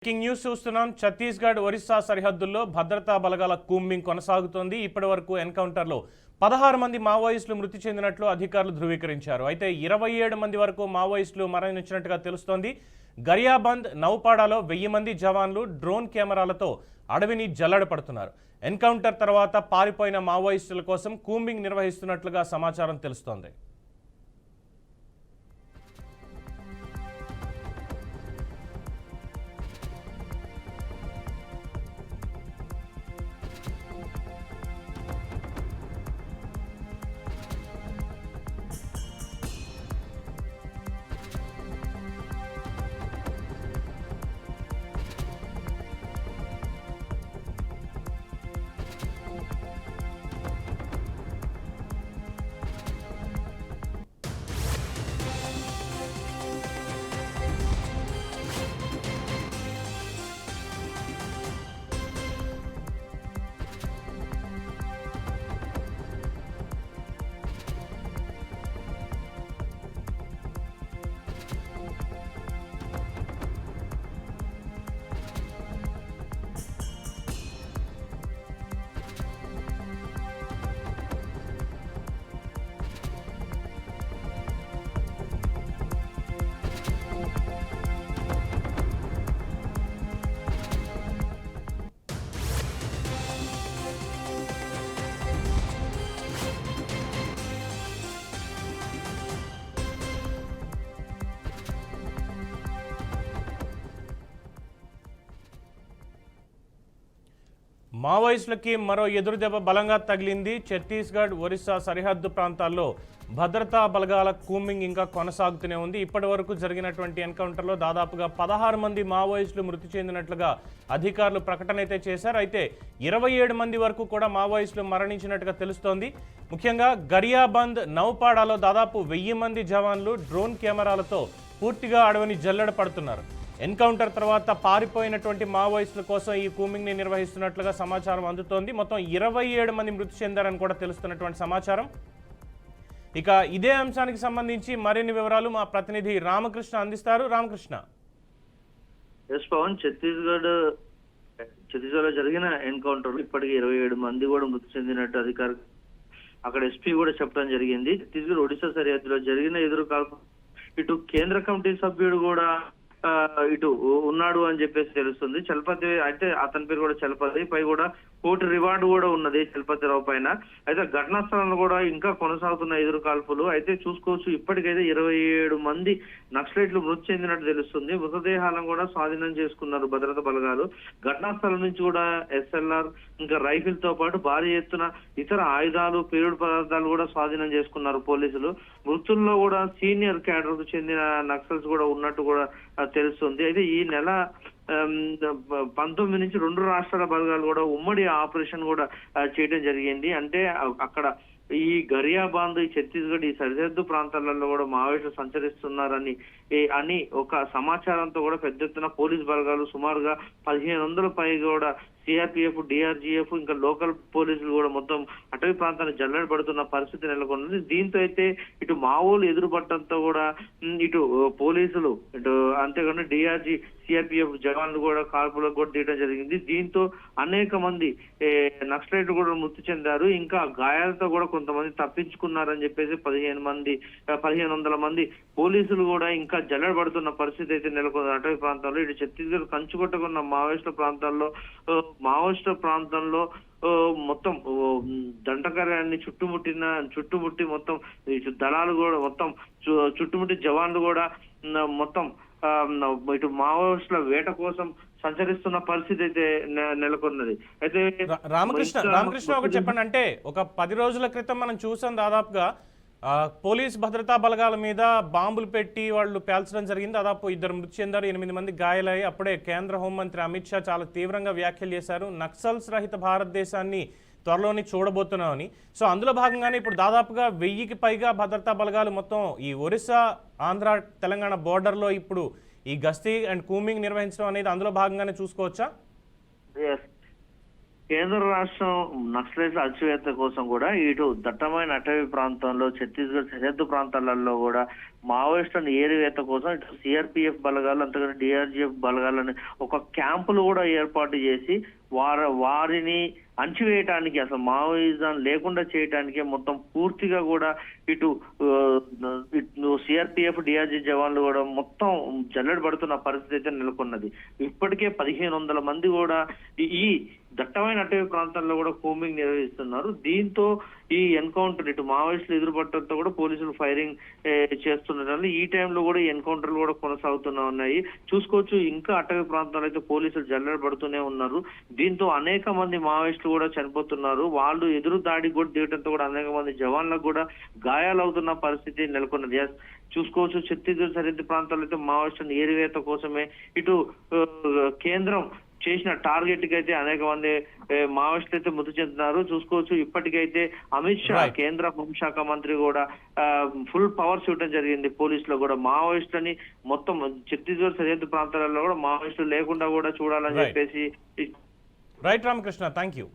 Breaking news చూస్తున్నాం. ఛత్తీస్గఢ్ ఒరిస్సా సరిహద్దుల్లో భద్రతా బలగాల కూంబింగ్ కొనసాగుతోంది. ఇప్పటివరకు ఎన్కౌంటర్లో 16 మంది మావోయిస్టులు మృతి చెందినట్లు అధికారులు ధృవీకరించారు. అయితే 27 మంది వరకు మావోయిస్టులు మరణించినట్టుగా తెలుస్తోంది. గరియాబంద్, నౌపాడాలో 1000 మంది జవాన్లు డ్రోన్ కెమెరాలతో అడవిని జల్లెడపడుతున్నారు. ఎన్కౌంటర్ తర్వాత పారిపోయిన మావోయిస్టుల కోసం కూంబింగ్ నిర్వహిస్తున్నట్లుగా సమాచారం తెలుస్తోంది. మావోయిస్టులకి మరో ఎదురుదెబ్బ బలంగా తగిలింది. ఛత్తీస్గఢ్, ఒరిస్సా సరిహద్దు ప్రాంతాల్లో భద్రతా బలగాల కూంబింగ్ ఇంకా కొనసాగుతూనే ఉంది. ఇప్పటి వరకు జరిగినటువంటి ఎన్కౌంటర్లో దాదాపుగా 16 మంది మావోయిస్టులు మృతి చెందినట్లుగా అధికారులు ప్రకటన అయితే చేశారు. అయితే 27 మంది వరకు కూడా మావోయిస్టులు మరణించినట్టుగా తెలుస్తోంది. ముఖ్యంగా గరియాబంద్, నౌపాడాలో దాదాపు 1000 మంది జవాన్లు డ్రోన్ కెమెరాలతో పూర్తిగా అడవిని జల్లెడ పడుతున్నారు. ఎన్కౌంటర్ తర్వాత పారిపోయినటువంటి మావోయిస్టుల కోసం ఈ కూంబింగ్ని నిర్వహిస్తున్నట్లుగా సమాచారం అందుతోంది. మొత్తం 27 మంది మృతి చెందారని కూడా తెలుస్తున్నటువంటి సమాచారం. ఇక ఇదే అంశానికి సంబంధించి మరిన్ని వివరాలు మా ప్రతినిధి రామకృష్ణ అందిస్తారు. రామకృష్ణ. పవన్, ఛత్తీస్గఢ్లో జరిగిన ఎన్కౌంటర్ ఇప్పటికీ 27 మంది కూడా మృతి చెందినట్టు అధికారులు అక్కడ ఎస్పీ కూడా చెప్పడం జరిగింది. ఛత్తీస్గఢ్ ఒడిశా సరిహద్దులో జరిగిన ఎదురుకాల్పు ఇటు కేంద్ర కమిటీ సభ్యుడు కూడా ఇటు ఉన్నాడు అని చెప్పేసి తెలుస్తుంది. చలపతి అయితే అతని పేరు కూడా చలపతి పై కూడా కోర్టు రివార్డు కూడా ఉన్నది చలపతిరావు పైన. అయితే ఘటనా స్థలంలో కూడా ఇంకా కొనసాగుతున్న ఎదురు కాల్పులు అయితే చూసుకోవచ్చు. ఇప్పటికైతే 27 మంది నక్సలైట్లు మృతి చెందినట్టు తెలుస్తుంది. మృతదేహాలను కూడా స్వాధీనం చేసుకున్నారు భద్రతా బలగాలు. ఘటనా స్థలం నుంచి కూడా SLR ఇంకా రైఫిల్ తో పాటు భారీ ఎత్తున ఇతర ఆయుధాలు, పేలుడు పదార్థాలు కూడా స్వాధీనం చేసుకున్నారు పోలీసులు. మృతుల్లో కూడా సీనియర్ క్యాడర్ కు చెందిన నక్సల్స్ కూడా ఉన్నట్టు కూడా తెలుస్తుంది. అయితే ఈ నెల 19 నుంచి 2 రాష్ట్రాల బలగాలు కూడా ఉమ్మడి ఆపరేషన్ కూడా చేయడం జరిగింది. అంటే అక్కడ ఈ గరియాబాంద్, ఈ ఛత్తీస్గఢ్, ఈ సరిహద్దు ప్రాంతాలలో కూడా మావోయిస్టులు సంచరిస్తున్నారని ఒక సమాచారంతో కూడా పెద్ద ఎత్తున పోలీస్ బలగాలు సుమారుగా 1500 పైగా కూడా CRPF, DRGF ఇంకా లోకల్ పోలీసులు కూడా మొత్తం అటవీ ప్రాంతాన్ని జల్లెడబడుతున్న పరిస్థితి నెలకొన్నది. దీంతో అయితే ఇటు మావోలు ఎదురుపట్టడంతో కూడా ఇటు పోలీసులు ఇటు అంతేకాకుండా DRG, CRPF జవాన్లు కూడా కాల్పులకు కూడా తీయడం జరిగింది. దీంతో అనేక మంది నక్సలైట్లు కూడా మృతి చెందారు. ఇంకా గాయాలతో కూడా కొంతమంది తప్పించుకున్నారని చెప్పేసి 1500 మంది పోలీసులు కూడా ఇంకా జల్లెడబడుతున్న పరిస్థితి అయితే నెలకొంది అటవీ ప్రాంతాల్లో. ఇటు ఛత్తీస్గఢ్ కంచుకొట్టుకున్న మావోయిస్టుల ప్రాంతంలో మొత్తం దండకార్యాన్ని చుట్టుముట్టి మొత్తం దళాలు కూడా మొత్తం చుట్టుముట్టి జవాన్లు కూడా మొత్తం ఇటు మావోయిస్టుల వేట కోసం సంచరిస్తున్న పరిస్థితి అయితే నెలకొన్నది. అయితే రామకృష్ణ ఒకటి చెప్పండి. అంటే ఒక 10 రోజుల క్రితం మనం చూసాం దాదాపుగా పోలీస్ భద్రతా బలగాల మీద బాంబులు పెట్టి వాళ్ళు పేల్చడం జరిగింది. దాదాపు 2 మృతి చెందారు, 8 మంది గాయాలయ్యి. అప్పుడే కేంద్ర హోంమంత్రి అమిత్ షా చాలా తీవ్రంగా వ్యాఖ్యలు చేశారు. నక్సల్స్ రహిత భారతదేశాన్ని త్వరలోనే చూడబోతున్నామని. సో అందులో భాగంగానే ఇప్పుడు దాదాపుగా 1000కి పైగా భద్రతా బలగాలు మొత్తం ఈ ఒరిస్సా, ఆంధ్ర, తెలంగాణ బోర్డర్లో ఇప్పుడు ఈ గస్తీ అండ్ కూంబింగ్ నిర్వహించడం అనేది అందులో భాగంగానే చూసుకోవచ్చా? కేంద్ర రాష్ట్రం నక్సలైట్ల అణచివేత కోసం కూడా ఇటు దట్టమైన అటవీ ప్రాంతంలో ఛత్తీస్గఢ్ సరిహద్దు ప్రాంతాలలో కూడా మావోయిస్టులను ఏరివేత కోసం ఇటు సిఆర్పిఎఫ్ బలగాలు అంతగా డిఆర్జిఎఫ్ బలగాలని ఒక క్యాంపులు కూడా ఏర్పాటు చేసి వారిని అణచివేయటానికి అసలు మావోయిజం లేకుండా చేయటానికి మొత్తం పూర్తిగా కూడా ఇటు సిఆర్పిఎఫ్ డిఆర్జీ జవాన్లు కూడా మొత్తం జల్లెడ పడుతున్న పరిస్థితి అయితే నెలకొన్నది. ఇప్పటికే 1500 మంది కూడా ఈ దట్టమైన అటవీ ప్రాంతాల్లో కూడా కూంబింగ్ నిర్వహిస్తున్నారు. దీంతో ఈ ఎన్కౌంటర్ ఇటు మావోయిస్టులు ఎదురుపడటంతో కూడా పోలీసులు ఫైరింగ్ చేస్తున్నారు. ఈ టైంలో కూడా ఈ ఎన్కౌంటర్లు కూడా కొనసాగుతూనే ఉన్నాయి. చూసుకోవచ్చు, ఇంకా అటవీ ప్రాంతాల్లో అయితే పోలీసులు జల్లెడ పడుతూనే ఉన్నారు. దీంతో అనేక మంది మావోయిస్టులు కూడా చనిపోతున్నారు. వాళ్ళు ఎదురు దాడికి కూడా దిగడంతో కూడా అనేక మంది జవాన్లకు కూడా గాయాలవుతున్న పరిస్థితి నెలకొన్నది. చూసుకోవచ్చు, ఛత్తీస్గఢ్ సరిహద్దు ప్రాంతాల్లో అయితే మావోయిస్టులను ఏరివేత కోసమే ఇటు కేంద్రం చేసిన టార్గెట్ కి అయితే అనేక మంది మావోయిస్టులు అయితే మృతి చెందుతున్నారు. చూసుకోవచ్చు, ఇప్పటికైతే అమిత్ షా కేంద్ర హోంశాఖ మంత్రి కూడా ఫుల్ పవర్స్ ఇవ్వడం జరిగింది. పోలీసులు కూడా మావోయిస్టులని మొత్తం ఛత్తీస్గఢ్ సరిహద్దు ప్రాంతాలలో కూడా మావోయిస్టులు లేకుండా కూడా చూడాలని చెప్పేసి. Right Ramakrishna, thank you.